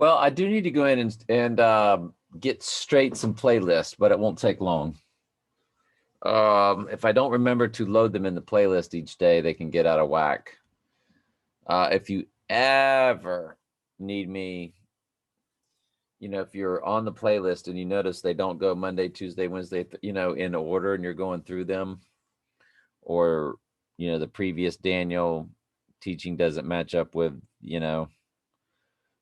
Well, I do need to go in and get straight some playlists, but it won't take long. If I don't remember to load them in the playlist each day, they can get out of whack. If you ever need me, if you're on the playlist and you notice they don't go Monday, Tuesday, Wednesday, in order, and you're going through them, or the previous Daniel teaching doesn't match up with,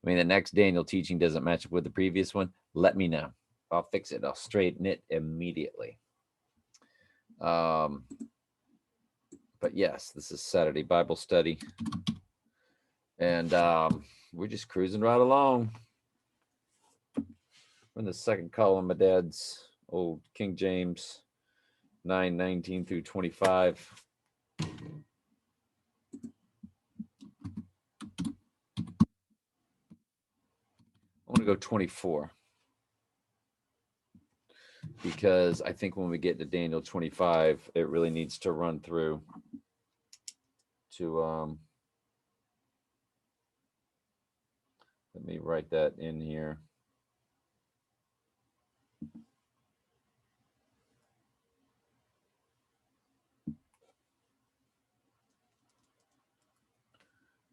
the next Daniel teaching doesn't match up with the previous one, let me know. I'll fix it. I'll straighten it immediately. But yes, this is Saturday Bible study. And we're just cruising right along. We're in the second column, my dad's old King James 9:19 through 25. I want to go 24. Because I think when we get to Daniel 25, it really needs to run through to let me write that in here.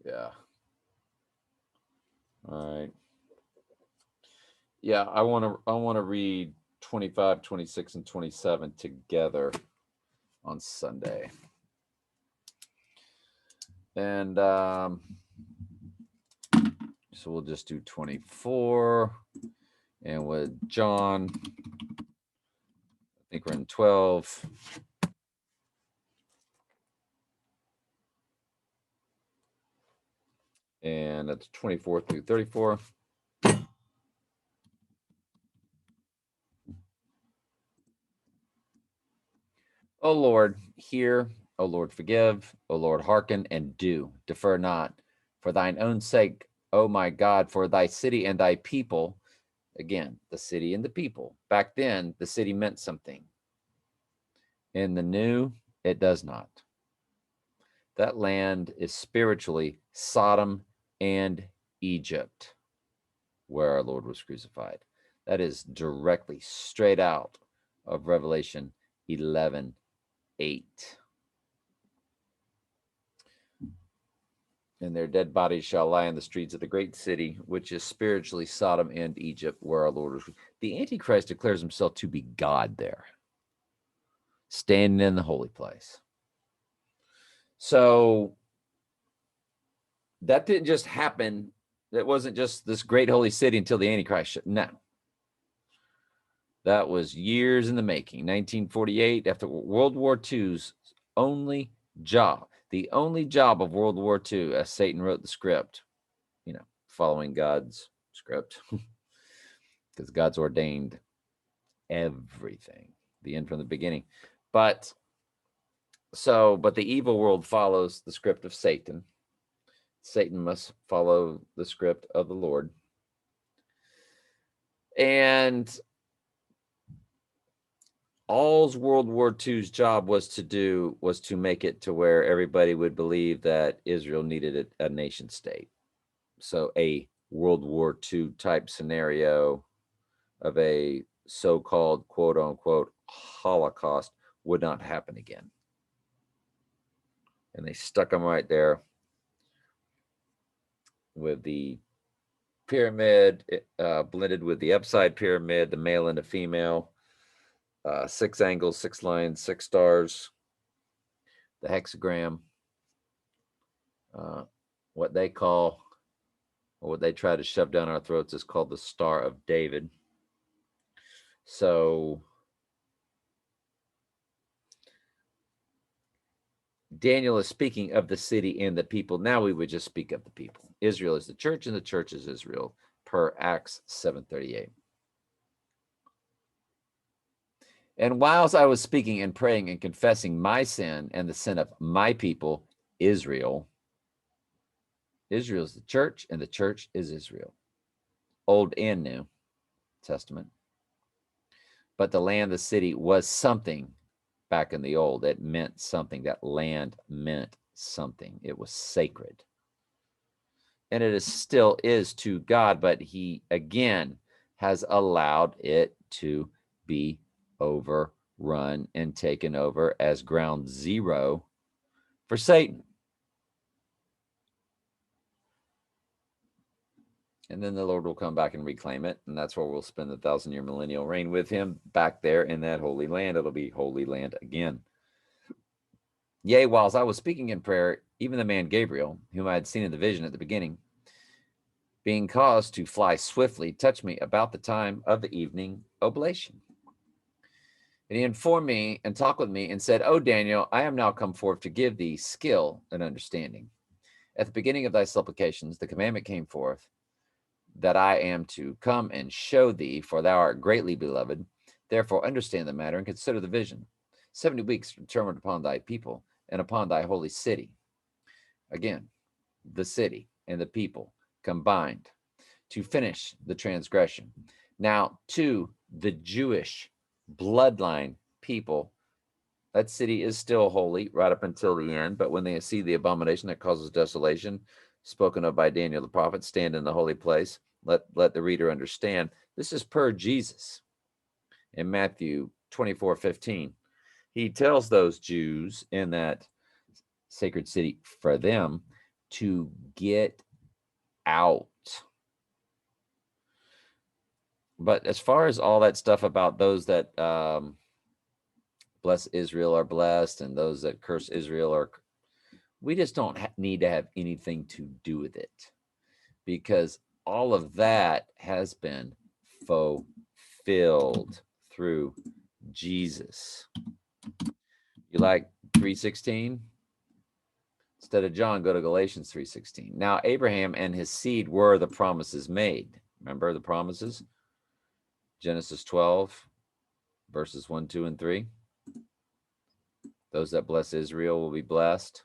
Yeah. All right. Yeah, I want to read 25, 26, and 27 together on Sunday. And so we'll just do 24. And with John, I think we're in 12. And that's 24 through 34. O Lord, hear. O Lord, forgive. O Lord, hearken and do. Defer not. For thine own sake, O my God, for thy city and thy people. Again, the city and the people. Back then, the city meant something. In the new, it does not. That land is spiritually Sodom and Egypt, where our Lord was crucified. That is directly straight out of Revelation 11:8. And their dead bodies shall lie in the streets of the great city, which is spiritually Sodom and Egypt, where our Lord was. The Antichrist declares himself to be God there, standing in the holy place. So that didn't just happen. That wasn't just this great holy city until the Antichrist. No. That was years in the making. 1948, after World War II's only job, the only job of World War II, as Satan wrote the script, following God's script, because God's ordained everything, the end from the beginning. But the evil world follows the script of Satan. Satan must follow the script of the Lord. And all's World War II's job was to make it to where everybody would believe that Israel needed a nation state. So a World War II type scenario of a so-called quote unquote Holocaust would not happen again. And they stuck them right there with the pyramid blended with the upside pyramid, the male and the female, 6 angles, 6 lines, 6 stars, the hexagram, what they call, or what they try to shove down our throats is called the Star of David. So Daniel is speaking of the city and the people. Now we would just speak of the people. Israel is the church, and the church is Israel, per Acts 7:38. And whilst I was speaking and praying and confessing my sin and the sin of my people, Israel is the church, and the church is Israel, Old and New Testament. But the land, the city, was something back in the old. It meant something. That land meant something. It was sacred. and it is still is to God, but he again has allowed it to be overrun and taken over as ground zero for Satan. And then the Lord will come back and reclaim it. And that's where we'll spend the 1,000-year millennial reign with him back there in that holy land. It'll be holy land again. Yea, whilst I was speaking in prayer, even the man Gabriel, whom I had seen in the vision at the beginning, being caused to fly swiftly, touched me about the time of the evening oblation. And he informed me and talked with me and said, "O Daniel, I am now come forth to give thee skill and understanding. At the beginning of thy supplications, the commandment came forth that I am to come and show thee, for thou art greatly beloved. Therefore understand the matter and consider the vision. 70 weeks determined upon thy people and upon thy holy city." Again, the city and the people combined to finish the transgression. Now, to the Jewish bloodline people, that city is still holy right up until the end. But when they see the abomination that causes desolation, spoken of by Daniel the prophet, stand in the holy place, let the reader understand. This is per Jesus in Matthew 24:15. He tells those Jews in that sacred city for them to get out. But as far as all that stuff about those that bless Israel are blessed and those that curse Israel are, we just don't need to have anything to do with it, because all of that has been fulfilled through Jesus. You like 3:16? Instead of John, go to Galatians 3:16. Now Abraham and his seed were the promises made. Remember the promises? Genesis 12, verses 1, 2, and 3. Those that bless Israel will be blessed.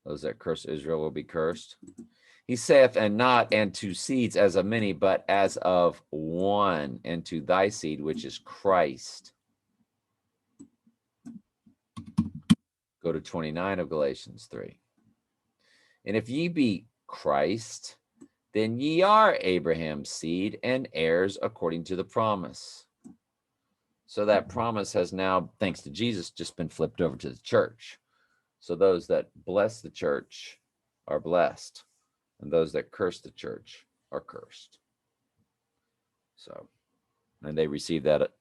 Those that curse Israel will be cursed. He saith, and not and to seeds as of many, but as of one, and to thy seed, which is Christ. Go to 29 of Galatians 3. And if ye be Christ, then ye are Abraham's seed and heirs according to the promise. So that promise has now, thanks to Jesus, just been flipped over to the church. So those that bless the church are blessed, and those that curse the church are cursed. So, and they receive that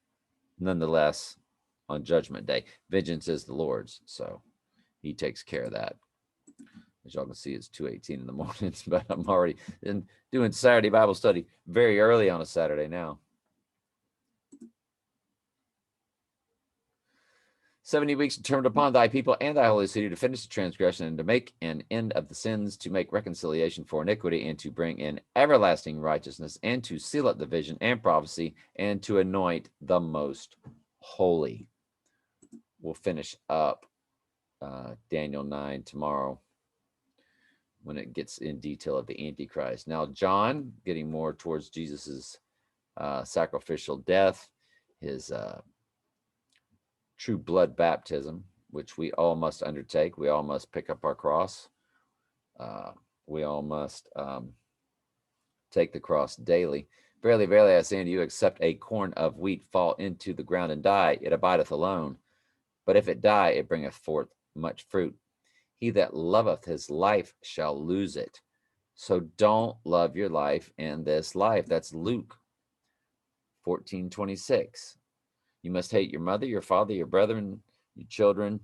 nonetheless on Judgment Day. Vengeance is the Lord's, so he takes care of that. As y'all can see, it's 2:18 in the mornings, but I'm already doing Saturday Bible study very early on a Saturday now. 70 weeks determined upon thy people and thy holy city to finish the transgression and to make an end of the sins, to make reconciliation for iniquity, and to bring in everlasting righteousness, and to seal up the vision and prophecy, and to anoint the most holy. We'll finish up Daniel 9 tomorrow when it gets in detail of the Antichrist. Now, John, getting more towards Jesus's sacrificial death, his true blood baptism, which we all must undertake. We all must pick up our cross. We all must take the cross daily. Verily, verily, I say unto you, except a corn of wheat fall into the ground and die, it abideth alone. But if it die, it bringeth forth much fruit. He that loveth his life shall lose it. So don't love your life in this life. That's Luke 14:26. You must hate your mother, your father, your brethren, your children,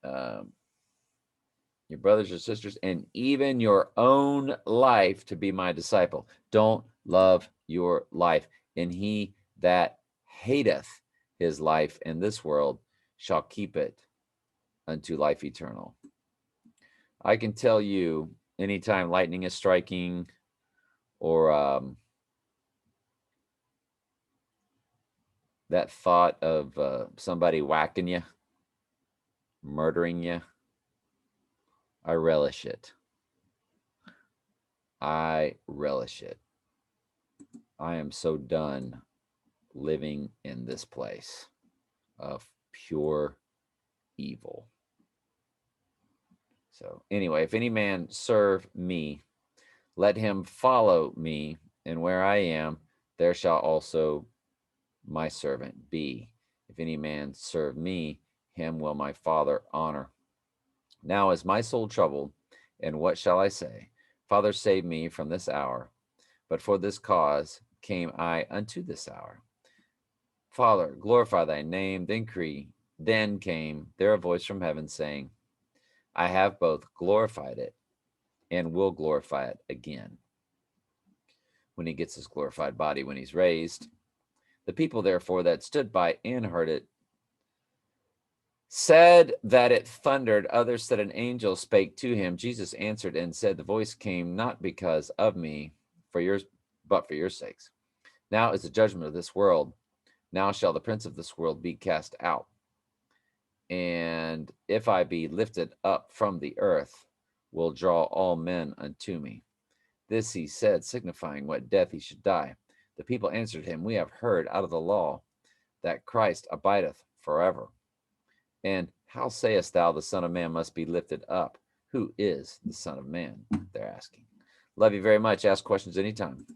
your brothers, your sisters, and even your own life to be my disciple. Don't love your life. And he that hateth his life in this world shall keep it unto life eternal. I can tell you, anytime lightning is striking or that thought of somebody whacking you, murdering you, I relish it. I relish it. I am so done living in this place of pure evil. So anyway, if any man serve me, Let him follow me, and where I am, there shall also my servant be. If any man serve me, him will my Father honor. Now is my soul troubled, and what shall I say? Father, save me from this hour. But for this cause came I unto this hour. Father, glorify thy name. Then came there a voice from heaven saying, I have both glorified it and will glorify it again when he gets his glorified body when he's raised. The people, therefore, that stood by and heard it said that it thundered. Others said an angel spake to him. Jesus answered and said, the voice came not because of me, but for your sakes. Now is the judgment of this world. Now shall the prince of this world be cast out. And if I be lifted up from the earth, will draw all men unto me. This he said, signifying what death he should die. The people answered him, we have heard out of the law that Christ abideth forever. And how sayest thou the Son of Man must be lifted up? Who is the Son of Man? They're asking. Love you very much. Ask questions anytime.